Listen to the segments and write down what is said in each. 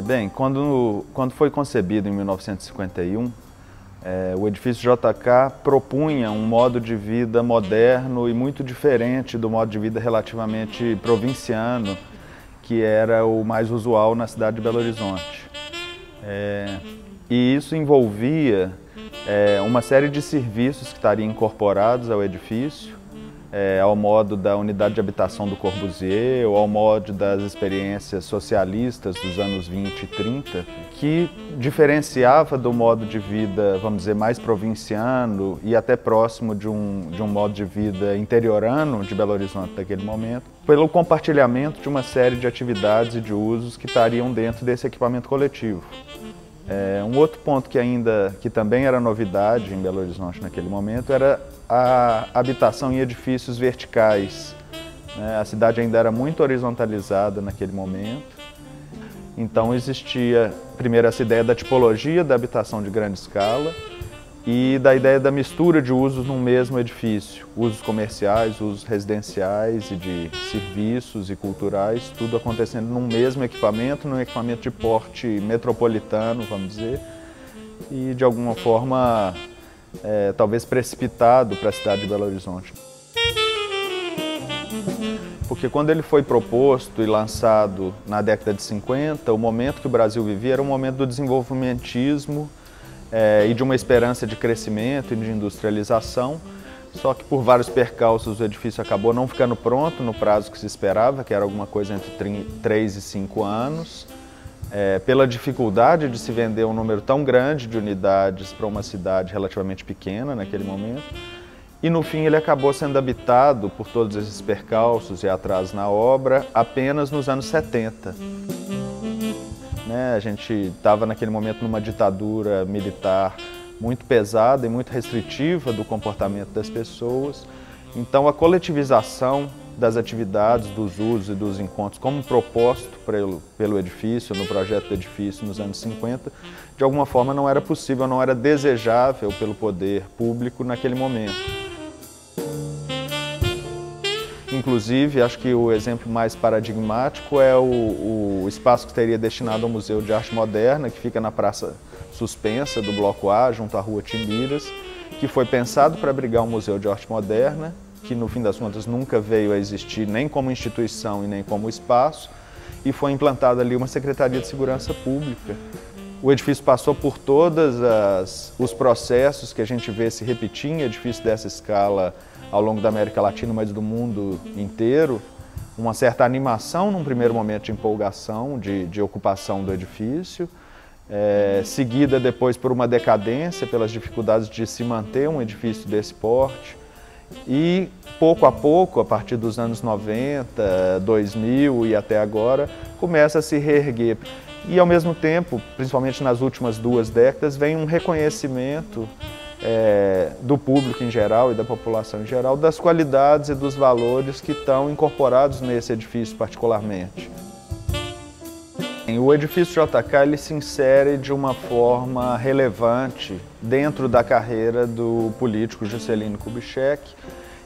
Bem, quando foi concebido em 1951, o edifício JK propunha um modo de vida moderno e muito diferente do modo de vida relativamente provinciano, que era o mais usual na cidade de Belo Horizonte. E isso envolvia uma série de serviços que estariam incorporados ao edifício, ao modo da unidade de habitação do Corbusier, ou ao modo das experiências socialistas dos anos 20 e 30, que diferenciava do modo de vida, vamos dizer, mais provinciano e até próximo de um modo de vida interiorano de Belo Horizonte naquele momento, pelo compartilhamento de uma série de atividades e de usos que estariam dentro desse equipamento coletivo. Um outro ponto que também era novidade em Belo Horizonte naquele momento era a habitação em edifícios verticais. A cidade ainda era muito horizontalizada naquele momento, então existia primeiro essa ideia da tipologia da habitação de grande escala e da ideia da mistura de usos num mesmo edifício, usos comerciais, usos residenciais e de serviços e culturais, tudo acontecendo num mesmo equipamento, num equipamento de porte metropolitano, vamos dizer, e de alguma forma talvez precipitado para a cidade de Belo Horizonte. Porque quando ele foi proposto e lançado na década de 50, o momento que o Brasil vivia era um momento do desenvolvimentismo e de uma esperança de crescimento e de industrialização, só que por vários percalços o edifício acabou não ficando pronto no prazo que se esperava, que era alguma coisa entre 3 e 5 anos, pela dificuldade de se vender um número tão grande de unidades para uma cidade relativamente pequena naquele momento, e no fim ele acabou sendo habitado por todos esses percalços e atrasos na obra apenas nos anos 70. A gente estava naquele momento numa ditadura militar muito pesada e muito restritiva do comportamento das pessoas. Então a coletivização das atividades, dos usos e dos encontros como proposto pelo edifício, no projeto do edifício nos anos 50, de alguma forma não era possível, não era desejável pelo poder público naquele momento. Inclusive, acho que o exemplo mais paradigmático é o espaço que seria destinado ao Museu de Arte Moderna, que fica na Praça Suspensa do Bloco A, junto à Rua Timbiras, que foi pensado para abrigar um Museu de Arte Moderna, que no fim das contas nunca veio a existir nem como instituição e nem como espaço, e foi implantada ali uma Secretaria de Segurança Pública. O edifício passou por todos os processos que a gente vê se repetir em edifícios dessa escala ao longo da América Latina, mas do mundo inteiro. Uma certa animação num primeiro momento de empolgação, de ocupação do edifício, seguida depois por uma decadência, pelas dificuldades de se manter um edifício desse porte. E pouco a pouco, a partir dos anos 90, 2000 e até agora, começa a se reerguer. E ao mesmo tempo, principalmente nas últimas 2 décadas, vem um reconhecimento do público em geral e da população em geral das qualidades e dos valores que estão incorporados nesse edifício particularmente. O edifício JK ele se insere de uma forma relevante dentro da carreira do político Juscelino Kubitschek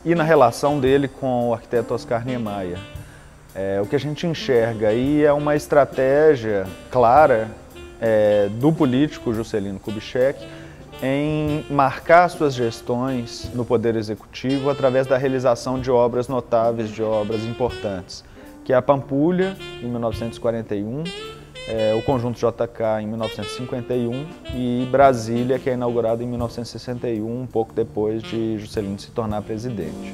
e na relação dele com o arquiteto Oscar Niemeyer. O que a gente enxerga aí é uma estratégia clara do político Juscelino Kubitschek em marcar suas gestões no Poder Executivo através da realização de obras notáveis, de obras importantes, que é a Pampulha, em 1941, o Conjunto JK, em 1951, e Brasília, que é inaugurado em 1961, um pouco depois de Juscelino se tornar presidente.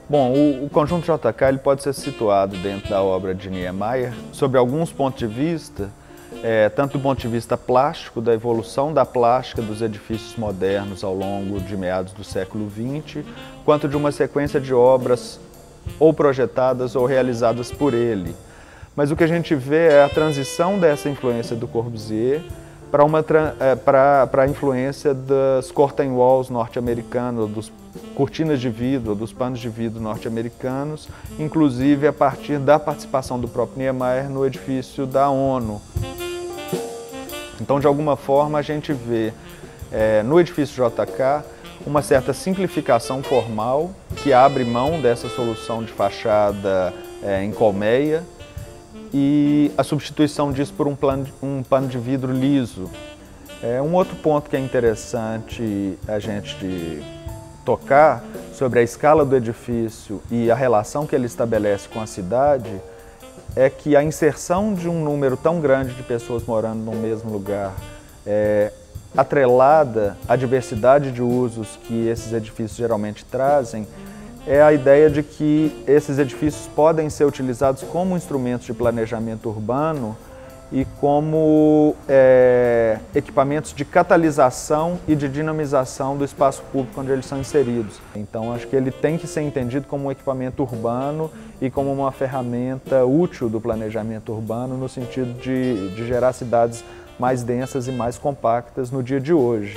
Bom, o Conjunto JK ele pode ser situado dentro da obra de Niemeyer sob alguns pontos de vista, tanto do ponto de vista plástico, da evolução da plástica dos edifícios modernos ao longo de meados do século XX, quanto de uma sequência de obras ou projetadas ou realizadas por ele. Mas o que a gente vê é a transição dessa influência do Corbusier para a influência das curtain walls norte-americanas, dos cortinas de vidro, dos panos de vidro norte-americanos, inclusive a partir da participação do próprio Niemeyer no edifício da ONU. Então, de alguma forma, a gente vê no edifício JK uma certa simplificação formal que abre mão dessa solução de fachada em colmeia e a substituição disso por um pano de vidro liso. Um outro ponto que é interessante a gente tocar sobre a escala do edifício e a relação que ele estabelece com a cidade é que a inserção de um número tão grande de pessoas morando no mesmo lugar, atrelada à diversidade de usos que esses edifícios geralmente trazem, é a ideia de que esses edifícios podem ser utilizados como instrumentos de planejamento urbano e como equipamentos de catalisação e de dinamização do espaço público onde eles são inseridos. Então, acho que ele tem que ser entendido como um equipamento urbano e como uma ferramenta útil do planejamento urbano no sentido de gerar cidades mais densas e mais compactas no dia de hoje.